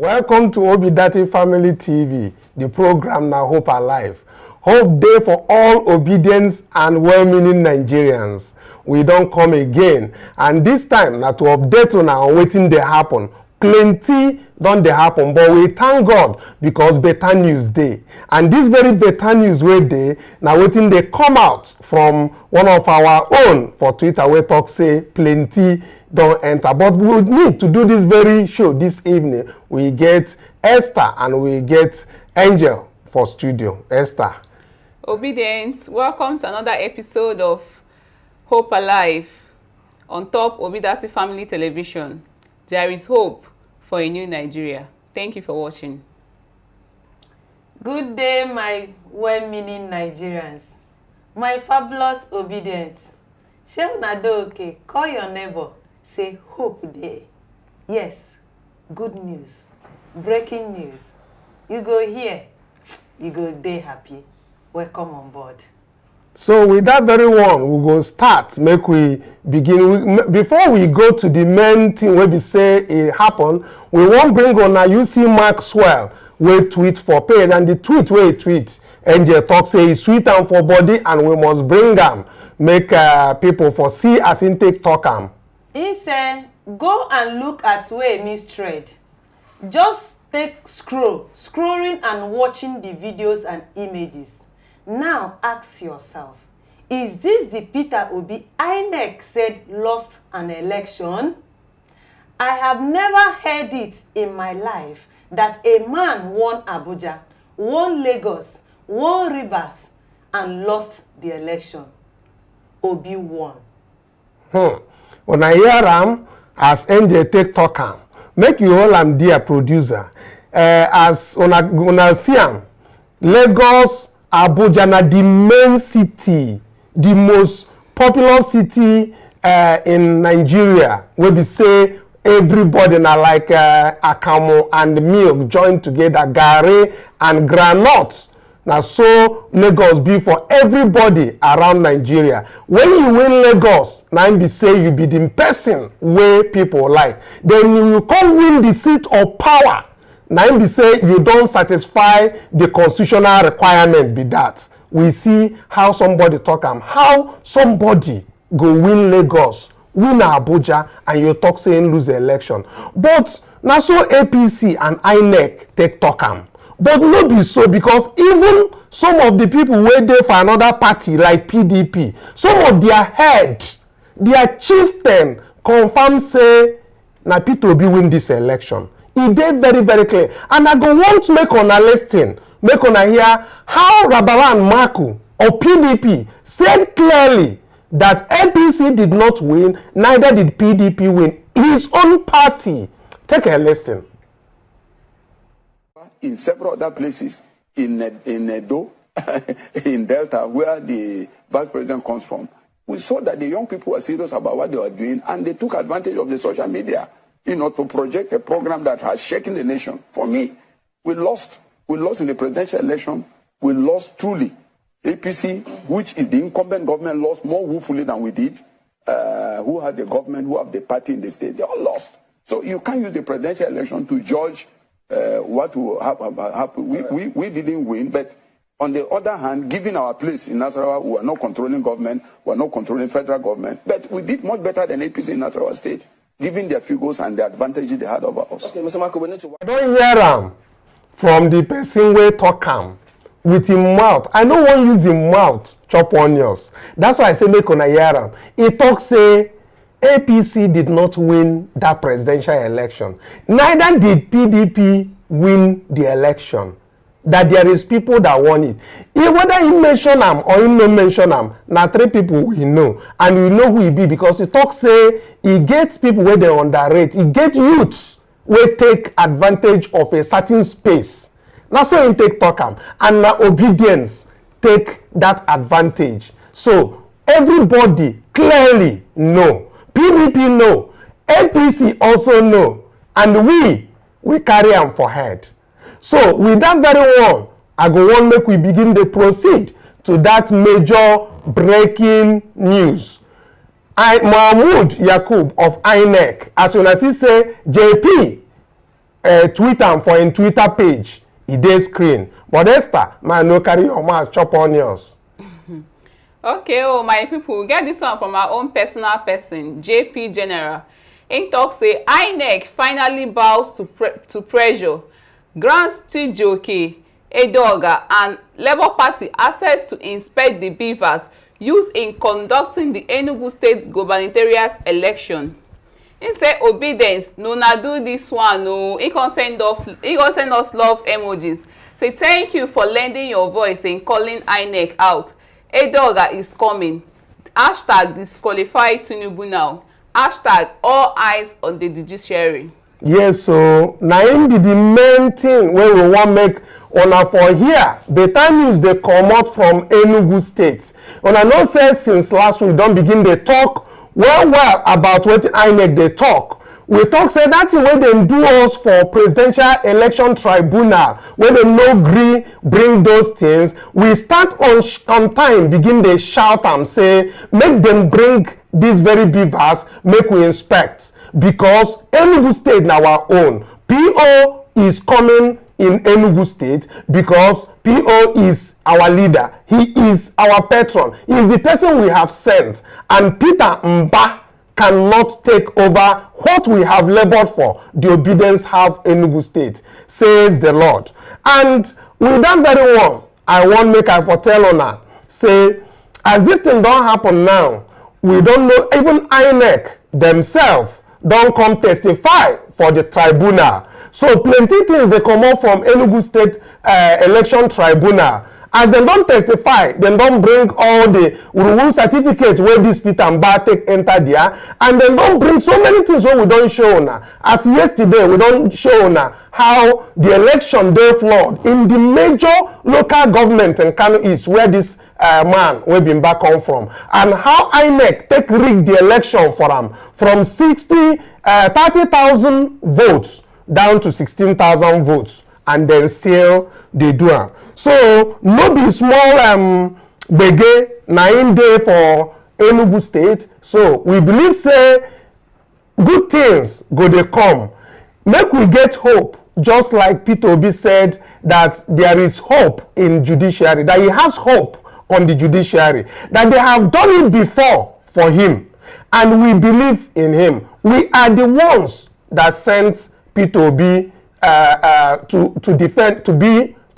Welcome to Obidients Family TV, the program now Hope Alive. Hope Day for all obedience and well-meaning Nigerians. We don't come again, and this time now to update on our waiting they happen. Plenty don't they happen, but we thank God because better news day. And this very better news way day now waiting they come out from one of our own for Twitter where talk say plenty don't enter. But we would need to do this very show this evening. We get Esther and we get Angel for studio. Esther. Obidients, welcome to another episode of Hope Alive on top Obidients Family Television. There is hope for a new Nigeria. Thank you for watching. Good day, my well-meaning Nigerians. My fabulous Obidients. Chef Nadoke, call your neighbor. Say hope day. Yes, good news. Breaking news. You go here, you go day happy. Welcome on board. So with that very one, we go start. Make we begin. Before we go to the main thing where we say it happened, we won't bring on a UC Maxwell we tweet for page, and the tweet where he tweet. Angel talk say it's sweet and for body, and we must bring them. Make people for see as in take talk am. He said, go and look at where Miss Trade. Just take scrolling and watching the videos and images. Now ask yourself, is this the Peter Obi INEC said lost an election? I have never heard it in my life that a man won Abuja, won Lagos, won Rivers, and lost the election. Obi won. When I hear am, as Angel take talk am, make you all am dear producer. As una see am, Lagos, Abuja na the main city, the most popular city in Nigeria. Where we say everybody na like akamu and milk joined together, garri and groundnut. Now so Lagos be for everybody around Nigeria. When you win Lagos, now be say you be the person where people like. Then you come win the seat of power. Now be say you don't satisfy the constitutional requirement be that. We see how somebody talk am. How somebody go win Lagos, win Abuja, and you talk saying lose the election. But now so APC and INEC take talk am. But no be so, because even some of the people were there for another party like PDP, some of their head, their chieftain confirm say na Peter Obi win this election. It dey very, very clear. And I go want to make una listen, make una hear how Rabaran Maku of PDP said clearly that APC did not win, neither did PDP win. His own party. Take a listen. In several other places, in Edo, in Delta, where the vice president comes from, we saw that the young people were serious about what they were doing, and they took advantage of the social media, to project a program that has shaken the nation. For me, we lost in the presidential election. We lost truly. APC, which is the incumbent government, lost more woefully than we did. Who had the government, who have the party in the state, they all lost. So you can't use the presidential election to judge what will happen. We didn't win, but on the other hand, given our place in Nasarawa, we are not controlling government, we are not controlling federal government, but we did much better than APC in Nasarawa state, given their figures and the advantages they had over us. Okay, Mr. Marco, we need to... I don't hear am from the person where talk am with him mouth. I don't want to use him mouth chop onions. That's why I say make una hear am. He talk say APC did not win that presidential election. Neither did PDP win the election. That there is people that won it. Whether he mention them or he no mention them, now three people we know. And we know who he be, because he talk say he gets people where they underrate. He get youths where take advantage of a certain space. Now so he take talk am. And now Obidients take that advantage. So everybody clearly know. PDP know, APC also know, and we carry them for head. So with that very one, I go on make we begin to proceed to that major breaking news. Mahmood Yakubu of INEC, as soon as he say JP tweet am for im Twitter page, e dey screen. But Esther, man, no carry your mouth chop onions. Okay, oh my people, we get this one from our own personal person, JP General. He talk say INEC finally bows to pressure, grants Chidi, Edoga and Labour Party access to inspect the BVAS used in conducting the Enugu State gubernatorial election. He say Obidients, no na do this one, no. He can send us love emojis. Say thank you for lending your voice in calling INEC out. Edoga is coming. Hashtag disqualify Tinubu now. Hashtag all eyes on the judiciary. Yes, so na im be the main thing wey we wan make una for here. Better news dey comot from Enugu State. Una know say since last week don begin dey talk well about wetin INEC dey talk. We talk say that thing wey dem do us for presidential election tribunal, when dem no gree bring those things, we start on time begin dey shout am say make dem bring this very BVAS, make we inspect, because Enugu State na our own. PO is coming in Enugu State because PO is our leader. He is our patron. He is the person we have sent, and Peter Mba cannot take over what we have labored for. The Obidients have Enugu State, says the Lord. And with that very one, I want make I foretell una say, as this thing don't happen now, we don't know, even INEC themselves don't come testify for the tribunal. So plenty things they come up from Enugu State election tribunal. As they don't testify, they don't bring all the rule certificates where this Peter Mba take enter there, and they don't bring so many things where we don't show now. As yesterday, we don't show now how the election day flawed in the major local government in Kanu East, where this man wey bin back come from, and how INEC take rig the election for am from 30,000 votes down to 16,000 votes, and then still they do am. So no be small gbege na im dey for Enugu State. So we believe say good things go dey come. Make we get hope, just like Peter Obi said that there is hope in judiciary, that he has hope on the judiciary, that they have done it before for him, and we believe in him. We are the ones that sent Peter Obi to defend, to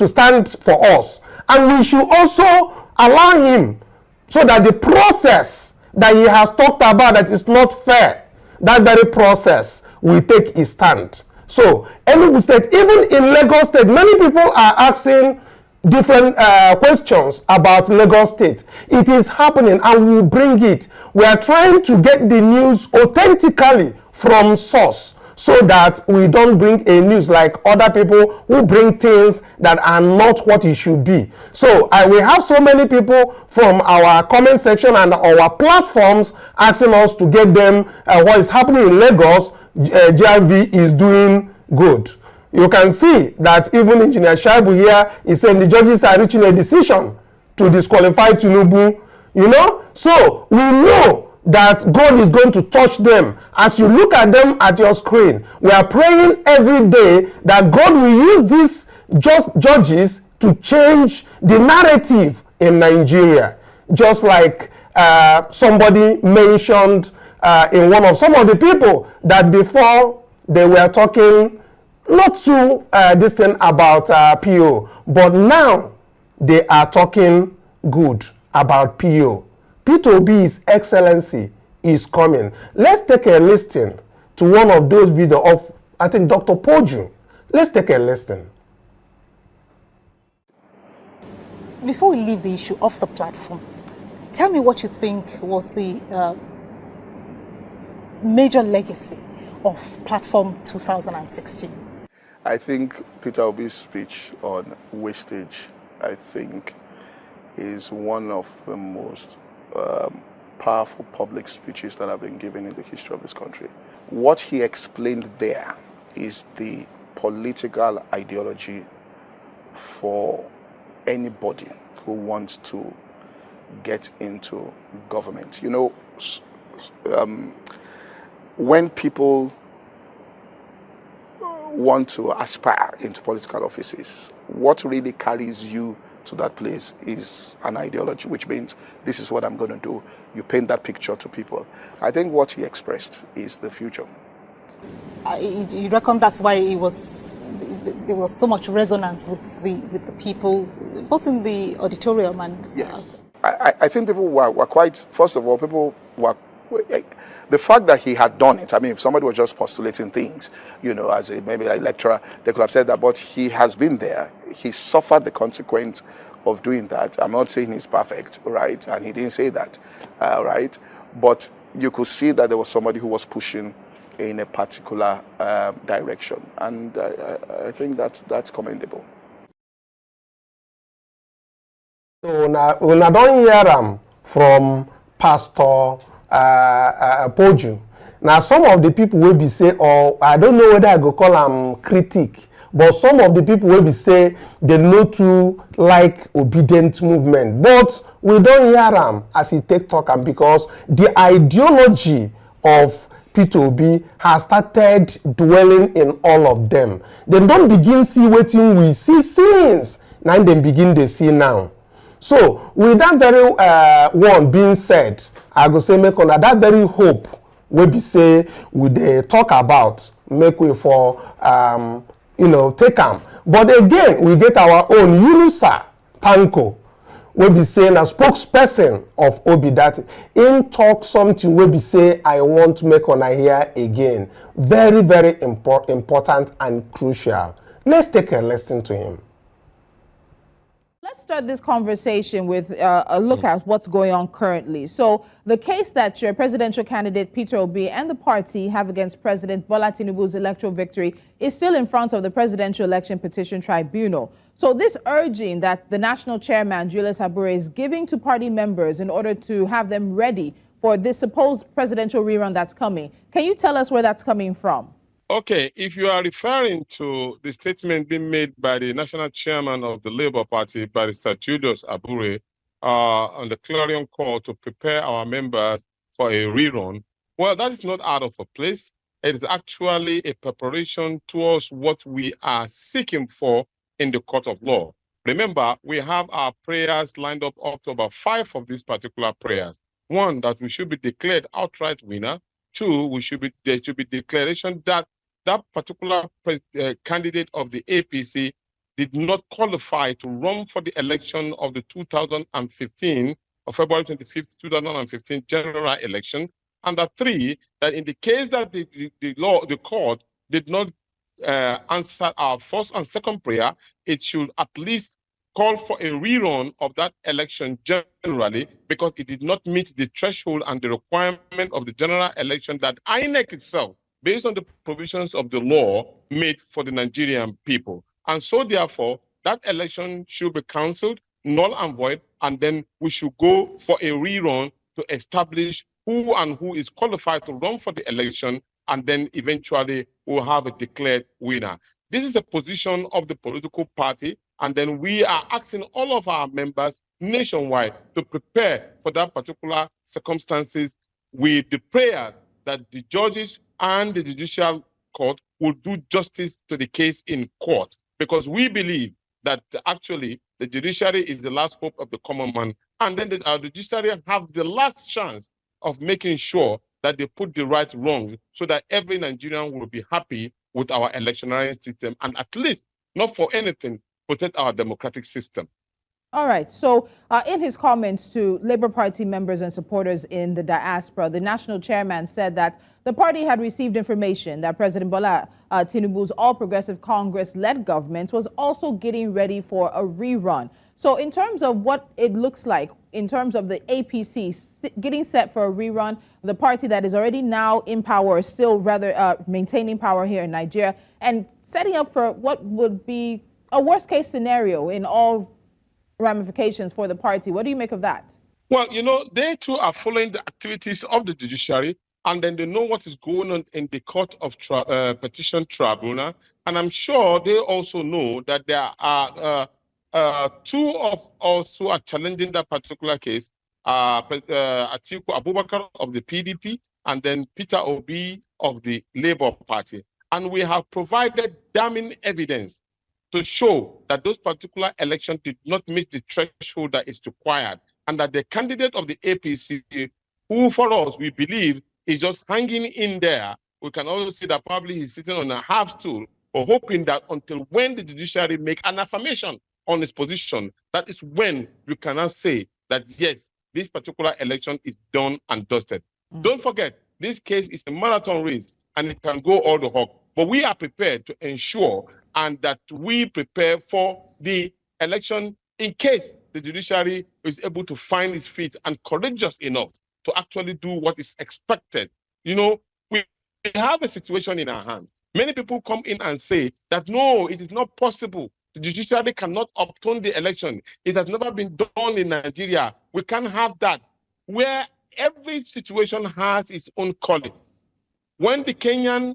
stand for us, and we should also allow him, so that the process that he has talked about that is not fair, that very process will take his stand. So Enugu State, even in Lagos State, many people are asking different questions about Lagos State. It is happening, and we will bring it. We are trying to get the news authentically from source, so that we don't bring a news like other people who bring things that are not what it should be. So we have so many people from our comment section and our platforms asking us to get them what is happening in Lagos. GRV is doing good. You can see that even Engineer Shaibu here is saying the judges are reaching a decision to disqualify Tinubu. You know, so we know that God is going to touch them. As you look at them at your screen, we are praying every day that God will use these judges to change the narrative in Nigeria. Just like somebody mentioned in one of some of the people that before they were talking not too distant about PO, but now they are talking good about PO. P2B's excellency is coming. Let's take a listen to one of those videos of, I think, Dr. Poju. Let's take a listen. Before we leave the issue off the platform, tell me what you think was the major legacy of Platform 2016. I think Peter Obi's speech on wastage, I think, is one of the most powerful public speeches that have been given in the history of this country. What he explained there is the political ideology for anybody who wants to get into government. You know, want to aspire into political offices, what really carries you to that place is an ideology, which means this is what I'm going to do. You paint that picture to people. I think what he expressed is the future. You reckon that's why there was so much resonance with the people, both in the auditorium and... Yes. I think people were quite, first of all, people were, the fact that he had done it, I mean, if somebody was just postulating things, you know, as maybe a lecturer, they could have said that, but he has been there. He suffered the consequence of doing that. I'm not saying he's perfect, right? And he didn't say that, right? But you could see that there was somebody who was pushing in a particular direction. And I think that's commendable. So now don't hear from Pastor Poju. Now some of the people will be say, or I don't know whether I go call them critique, but some of the people will be say they know to like obedient movement. But we don't hear them as he take talk, and because the ideology of P2B has started dwelling in all of them. They don't begin see waiting we see since. Now they begin they see now. So with that very one being said, I go say make on that very hope we be say we they talk about make way for you know take them. But again we get our own Yunusa Tanko. We be saying a spokesperson of Obidients in talk something we be say I want to make on here again. Very, very important and crucial. Let's take a listen to him. Let's start this conversation with a look at what's going on currently. So the case that your presidential candidate Peter Obi and the party have against President Bola Tinubu's electoral victory is still in front of the Presidential Election Petition Tribunal. So this urging that the national chairman, Julius Abure, is giving to party members in order to have them ready for this supposed presidential rerun that's coming. Can you tell us where that's coming from? Okay, if you are referring to the statement being made by the national chairman of the Labour Party, Barrister Julius Abure, on the clarion call to prepare our members for a rerun, well, that is not out of a place. It is actually a preparation towards what we are seeking for in the court of law. Remember, we have our prayers lined up to about 5 of these particular prayers. 1, that we should be declared outright winner. 2, there should be declaration that that particular candidate of the APC did not qualify to run for the election of the 2015, or February 25th, 2015 general election. And that 3, that in the case that the court did not answer our first and second prayer, it should at least call for a rerun of that election generally, because it did not meet the threshold and the requirement of the general election that INEC itself, based on the provisions of the law, made for the Nigerian people. And so therefore, that election should be cancelled, null and void, and then we should go for a rerun to establish who and who is qualified to run for the election, and then eventually we'll have a declared winner. This is a position of the political party, and then we are asking all of our members nationwide to prepare for that particular circumstances with the prayers that the judges and the judicial court will do justice to the case in court, because we believe that actually the judiciary is the last hope of the common man, and then the judiciary have the last chance of making sure that they put the right wrong, so that every Nigerian will be happy with our electionary system, and at least, not for anything, protect our democratic system. All right. So in his comments to Labour Party members and supporters in the diaspora, the national chairman said that the party had received information that President Bola Tinubu's All Progressive Congress-led government was also getting ready for a rerun. So in terms of what it looks like, in terms of the APC getting set for a rerun, the party that is already now in power, still rather maintaining power here in Nigeria, and setting up for what would be a worst-case scenario in all ramifications for the party. What do you make of that? Well, you know, they too are following the activities of the judiciary, and then they know what is going on in the court of petition tribunal. And I'm sure they also know that there are 2 of us who are challenging that particular case, Atiku Abubakar of the PDP, and then Peter Obi of the Labour Party. And we have provided damning evidence to show that those particular elections did not meet the threshold that is required, and that the candidate of the APC, who for us, we believe is just hanging in there, we can also see that probably he's sitting on a half stool, or hoping that until when the judiciary make an affirmation on his position, that is when we cannot say that, yes, this particular election is done and dusted. Don't forget, this case is a marathon race, and it can go all the hog. But we are prepared to ensure and that we prepare for the election in case the judiciary is able to find its feet and courageous enough to actually do what is expected. You know, we have a situation in our hands. Many people come in and say that, no, it is not possible. The judiciary cannot overturn the election. It has never been done in Nigeria. We can't have that. Where every situation has its own calling. When the Kenyan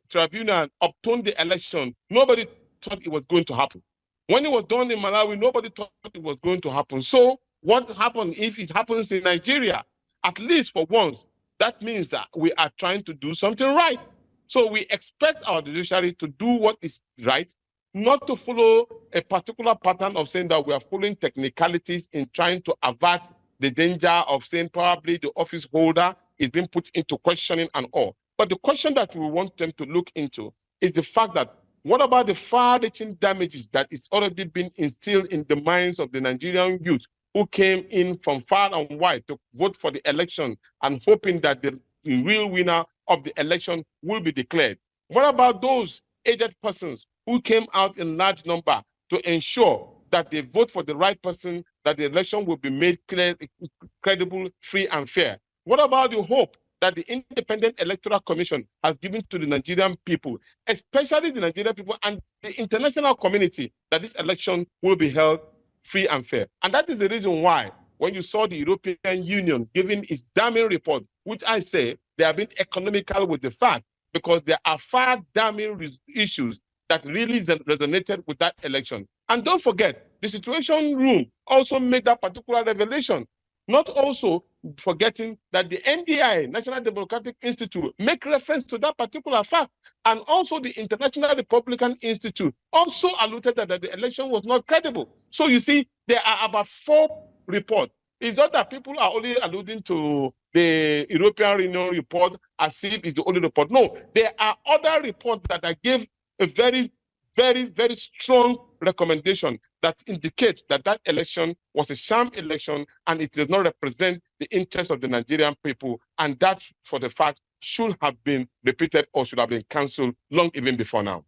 tribunal overturned the election, nobody thought it was going to happen. When it was done in Malawi, nobody thought it was going to happen. So what happens if it happens in Nigeria? At least for once, that means that we are trying to do something right. So we expect our judiciary to do what is right, not to follow a particular pattern of saying that we are following technicalities in trying to avert the danger of saying probably the office holder is being put into questioning and all. But the question that we want them to look into is the fact that what about the far-reaching damages that is already been instilled in the minds of the Nigerian youth who came in from far and wide to vote for the election and hoping that the real winner of the election will be declared? What about those aged persons who came out in large number to ensure that they vote for the right person, that the election will be made clear, credible, free, and fair? What about the hope that the Independent Electoral Commission has given to the Nigerian people, especially the Nigerian people and the international community, that this election will be held free and fair? And that is the reason why, when you saw the European Union giving its damning report, which I say they have been economical with the fact, because there are far damning issues that really resonated with that election. And don't forget, the Situation Room also made that particular revelation. Not also forgetting that the NDI, National Democratic Institute, make reference to that particular fact. And also the International Republican Institute also alluded that the election was not credible. So you see, there are about 4 reports. It's not that people are only alluding to the European Union report as if it's the only report. No, there are other reports that give a very, very, very strong recommendation that indicates that that election was a sham election and it does not represent the interests of the Nigerian people. And that, for the fact, should have been repeated or should have been cancelled long even before now.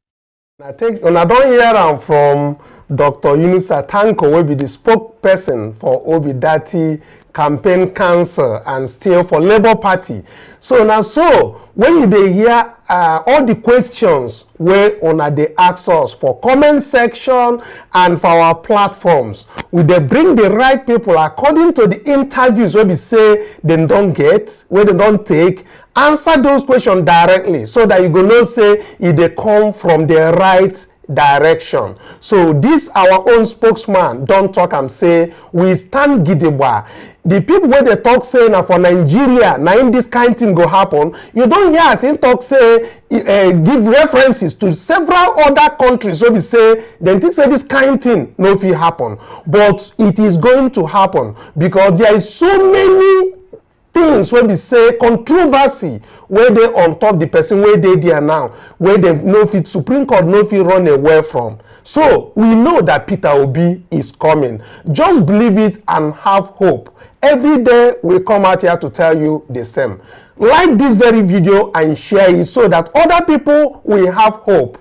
I think when I don't hear from Dr. Yunusa Tanko, will be the spokesperson for Obidients campaign council and still for Labour Party. So now, so when they hear all the questions where they ask us for comment section and for our platforms, we they bring the right people according to the interviews where we say they don't get, where they don't take, answer those questions directly so that you go know say if they come from the right direction. So this our own spokesman don't talk and say we stand gidigba. The people where they talk say now for Nigeria, now in this kind of thing go happen, you don't hear us in talk say give references to several other countries where we say then think say this kind of thing no fit happen, but it is going to happen because there is so many things where we say controversy where they on top the person where they there now, where they no fit Supreme Court no fit run away from. So we know that Peter Obi is coming. Just believe it and have hope. Every day we come out here to tell you the same. Like this very video and share it so that other people will have hope.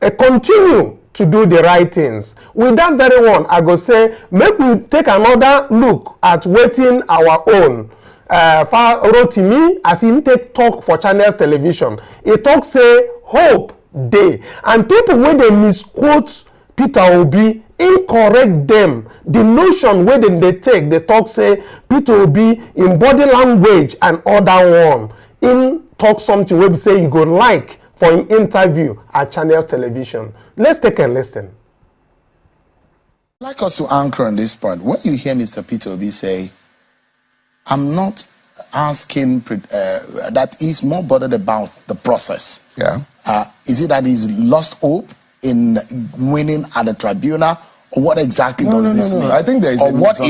Continue to do the right things. With that very one, I go say, make we take another look at waiting our own. Rotimi, as he take talk for Channels Television, he talk say hope day, and people when they misquote Peter Obi, incorrect them. The notion where they take, they talk say Peter Obi in body language and other one in talk something where we say you go like for an interview at Channels Television. Let's take a listen. I'd like us to anchor on this part. When you hear Mr. Peter Obi say, I'm not asking that he's more bothered about the process. Yeah. Is it that he's lost hope in winning at the tribunal, or what exactly does this mean? I think there is or what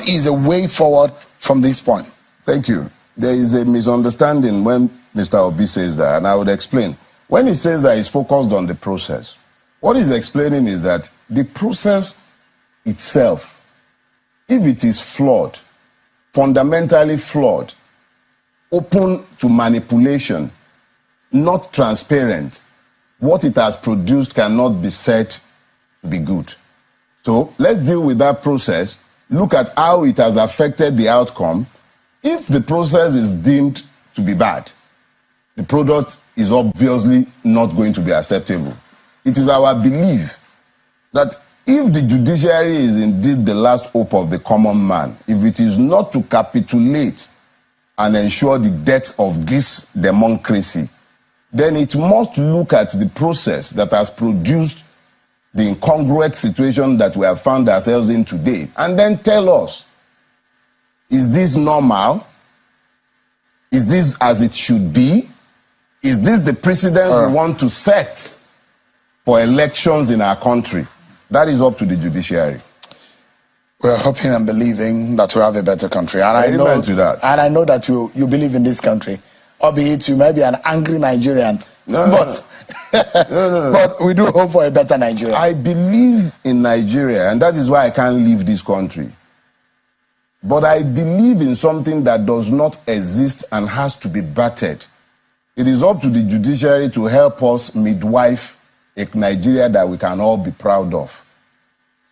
is a way forward from this point? Thank you. There is a misunderstanding when Mr. Obi says that, and I would explain. When he says that he's focused on the process, what he's explaining is that the process itself, if it is flawed, fundamentally flawed, open to manipulation, not transparent, what it has produced cannot be said to be good. So let's deal with that process, look at how it has affected the outcome. If the process is deemed to be bad, the product is obviously not going to be acceptable. It is our belief that if the judiciary is indeed the last hope of the common man, if it is not to capitulate and ensure the death of this democracy, then it must look at the process that has produced the incongruent situation that we have found ourselves in today, and then tell us, is this normal? Is this as it should be? Is this the precedence we want to set for elections in our country? That is up to the judiciary. We're hoping and believing that we have a better country. And I know that you believe in this country. Albeit you may be an angry Nigerian. But we do hope for a better Nigeria. I believe in Nigeria, and that is why I can't leave this country. But I believe in something that does not exist and has to be battered. It is up to the judiciary to help us midwife a Nigeria that we can all be proud of.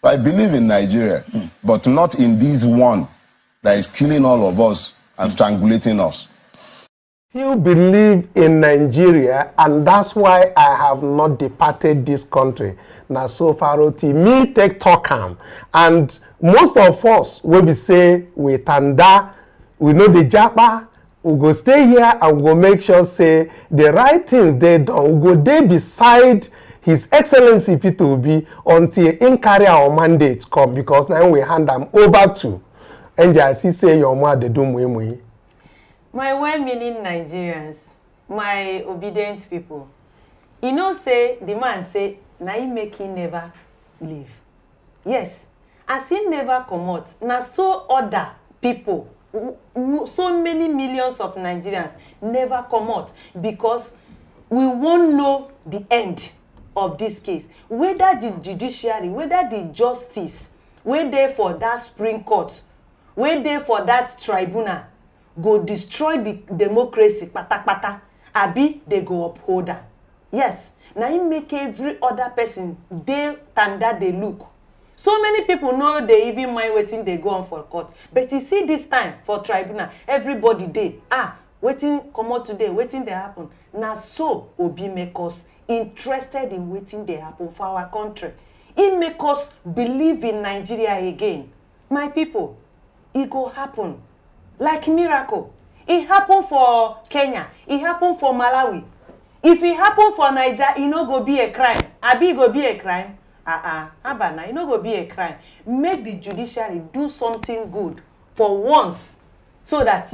So I believe in Nigeria, but not in this one that is killing all of us and strangulating us. Still believe in Nigeria, and that's why I have not departed this country. Now, so far, me take talk and most of us will be say we tanda, we know the japa, we go stay here and we go make sure say the right things they done. We go there beside His Excellency P2B until in carry our mandate come, because now we hand them over to NJC say your mother they do mwe. My well-meaning Nigerians, my obedient people, you know say the man say na him make him never leave. Yes, as he never come out, na so other people, so many millions of Nigerians never come out, because we won't know the end of this case. Whether the judiciary, whether the justice, whether there for that Supreme Court, whether there for that tribunal, go destroy the democracy, pata, abi they go uphold her. Yes, now he make every other person they tanda they look. So many people know they even mind waiting they go on for court. But you see this time for tribunal, everybody they waiting come out today, waiting they happen. Now so Obi make us interested in waiting they happen for our country. It make us believe in Nigeria again. My people, it go happen. Like miracle. It happened for Kenya. It happened for Malawi. If it happened for Nigeria, it no go be a crime. Abi go be a crime. Abana, it no go be a crime. Make the judiciary do something good for once, so that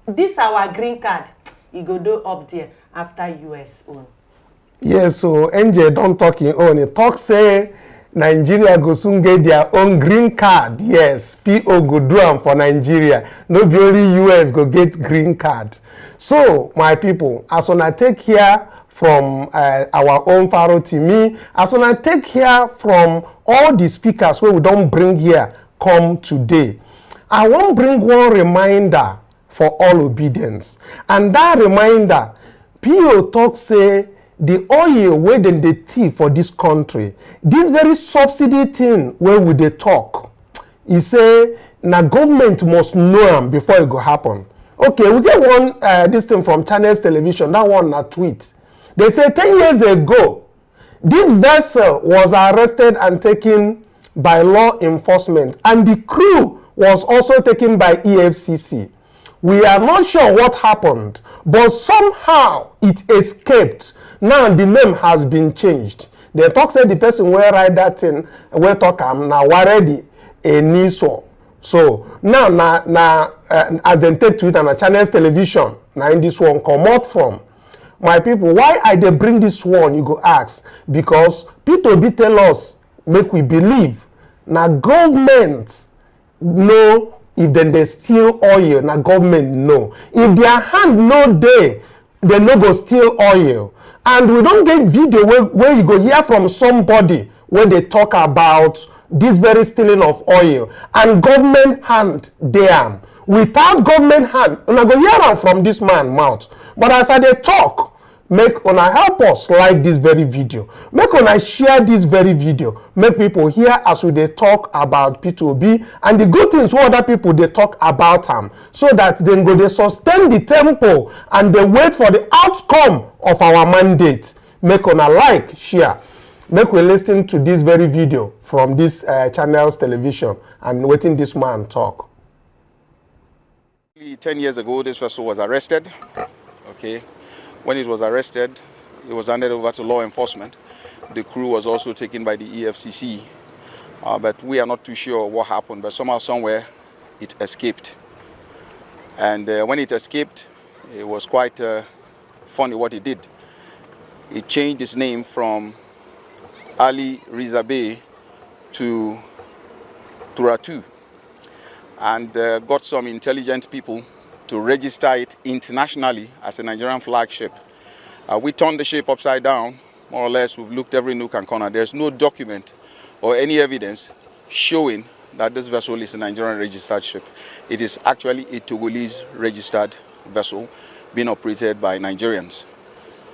this our green card, it go do up there after US own. Yes, so NJ don't talk in own. It talk say Nigeria go soon get their own green card. Yes, PO go do them for Nigeria. No be only US go get green card. So, my people, as on I take here from our own Pharaoh me, as on I take here from all the speakers where we don't bring here come today, I want bring one reminder for all obedience. And that reminder, PO talk say, the oil where then they thief for this country, this very subsidy thing where we they talk, he say, na government must know them before it go happen. Okay, we get one this thing from Channels Television, that one na tweet. They say 10 years ago, this vessel was arrested and taken by law enforcement, and the crew was also taken by EFCC. We are not sure what happened, but somehow it escaped. Now the name has been changed. They talk say the person where write that thing, where talk am now already a niso. So now as they take Twitter and channels television, now in this one come out from. My people, why I they bring this one, you go ask? Because P2B tell us, make we believe, now government know if then they steal oil, now government know. If their hand no day, they no go steal oil. And we don't get video where you go hear from somebody where they talk about this very stealing of oil and government hand there. Without government hand, una go hear am from this man mouth. But as I dey talk, make una help us like this very video. Make una share this very video. Make people hear as we dey talk about P2B and the good things what other people they talk about them, so that then go they sustain the tempo and they wait for the outcome of our mandate. Make una like, share. Make we listen to this very video from this channel's television and waiting this man talk. 10 years ago, this vessel was arrested. Okay, when it was arrested, it was handed over to law enforcement. The crew was also taken by the EFCC, but we are not too sure what happened. But somehow, somewhere, it escaped. And when it escaped, it was quite funny what it did. It changed its name from Ali Rizabe to Turatu, and got some intelligent people to register it internationally as a Nigerian flagship. We turned the ship upside down, more or less. We've looked every nook and corner. There's no document or any evidence showing that this vessel is a Nigerian registered ship. It is actually a Togolese registered vessel being operated by Nigerians.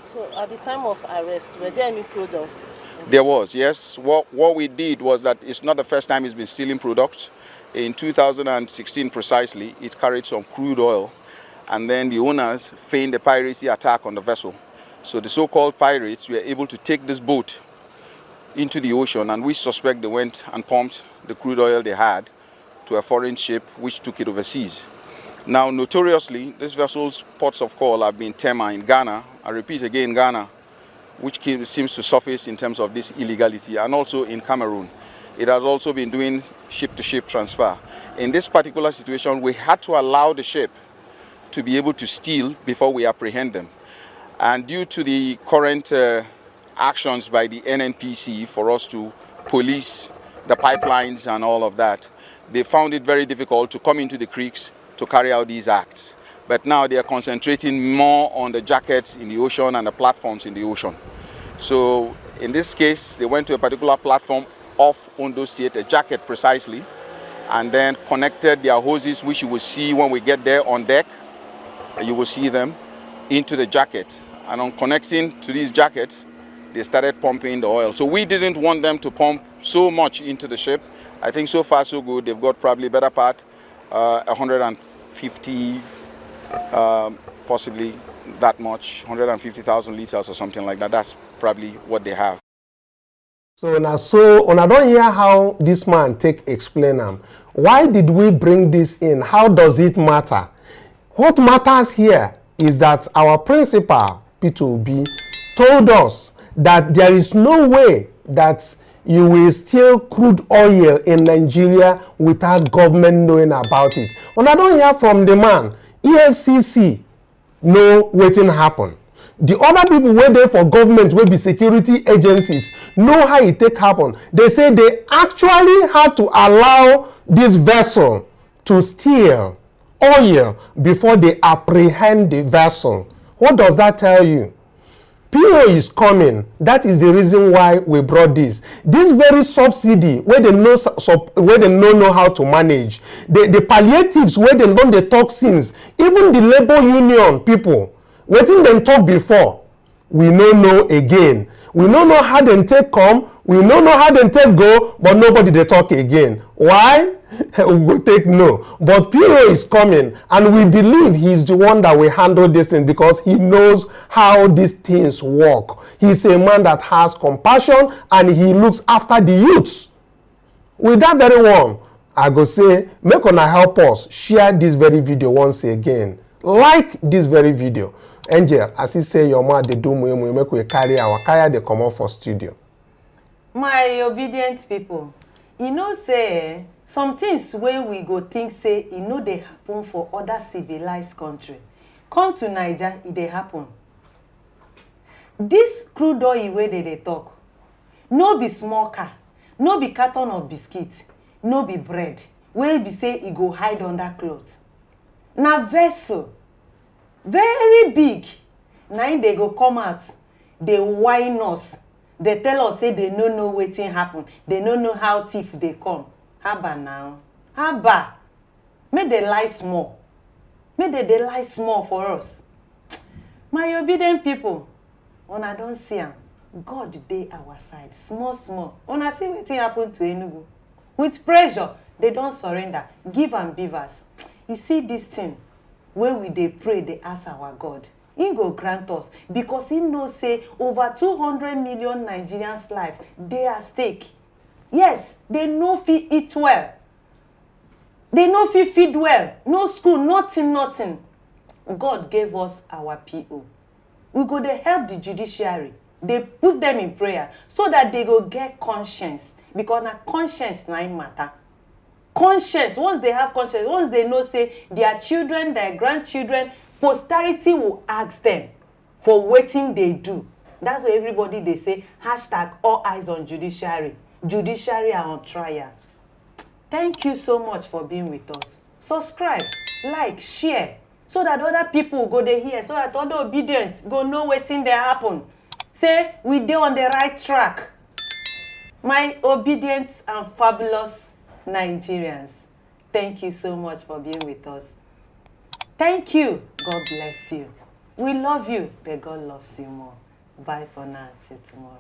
So at the time of arrest, were there any products? There was, yes. What we did was that it's not the first time it's been stealing products. In 2016 precisely, it carried some crude oil, and then the owners feigned a piracy attack on the vessel. So the so-called pirates were able to take this boat into the ocean, and we suspect they went and pumped the crude oil they had to a foreign ship which took it overseas. Now, notoriously, this vessel's ports of call have been Tema in Ghana, I repeat again, Ghana, which seems to surface in terms of this illegality, and also in Cameroon. It has also been doing ship-to-ship transfer. In this particular situation, we had to allow the ship to be able to steal before we apprehend them. And due to the current actions by the NNPC for us to police the pipelines and all of that, they found it very difficult to come into the creeks to carry out these acts. But now they are concentrating more on the jackets in the ocean and the platforms in the ocean. So in this case, they went to a particular platform off Ondo State, a jacket precisely, and then connected their hoses, which you will see when we get there on deck. You will see them into the jacket. And on connecting to these jackets, they started pumping the oil. So we didn't want them to pump so much into the ship. I think so far so good. They've got probably better part 150, possibly that much, 150,000 liters or something like that. That's probably what they have. So I don't hear how this man explain them. Why did we bring this in? How does it matter? What matters here is that our principal, P2B, told us that there is no way that you will steal crude oil in Nigeria without government knowing about it. And I don't hear from the man. EFCC know wetin happen. The other people wey dey for government wey be security agencies know how it take happen. They say they actually had to allow this vessel to steal oil before they apprehend the vessel. What does that tell you? PO is coming. That is the reason why we brought this. This very subsidy where they know how to manage. The palliatives where they don't dey talk since. Even the labor union people, wetin dem talk before, we no know again. We no know how dem take come, we no know how dem take go, but nobody dey talk again. Why? We go take no. But PO is coming, and we believe he's the one that will handle this thing because he knows how these things work. He's a man that has compassion and he looks after the youths. With that very one, I go say, make una help us share this very video once again. Like this very video. Angel, as he say your man dey do mumu, make we carry the come out for studio. My obedient people, you know say some things wey we go think say e no dey happen for other civilized country come to Naija, e dey happen. This crude oil wey dey talk no be small car, no be carton of biscuit, no be bread wey be say e go hide under cloth. Na vessel very big, na im dey go come out dey whine us, dey tell us say they no know wetin happen, they no know how thief dey come. Haba now, haba, make dey lie small, make dey lie small for us. My obedient people, una don see am, God dey our side small small. Una see wetin happen to Enugu. With pressure, they don surrender, give am BVAS. You see this thing wey we dey pray, dey ask our God, he go grant us, because he know say over 200 million Nigerians' life dey at stake. Yes, they no fit eat well, they no fit feed well, no school, nothing. God gave us our PO. We go dey help the judiciary, they put them in prayer so that they go get conscience, because na conscience na im matter. Conscience, once they have conscience, once they know say their children, their grandchildren, posterity will ask them for wetin they do. That's why everybody they say hashtag all eyes on judiciary. Judiciary are on trial. Thank you so much for being with us. Subscribe, like, share, so that other people go dey hear, so that other obedience go know wetin dey happen. Say we dey on the right track. My obedient and fabulous Nigerians, thank you so much for being with us. Thank you. God bless you. We love you, but God loves you more. Bye for now. Till tomorrow.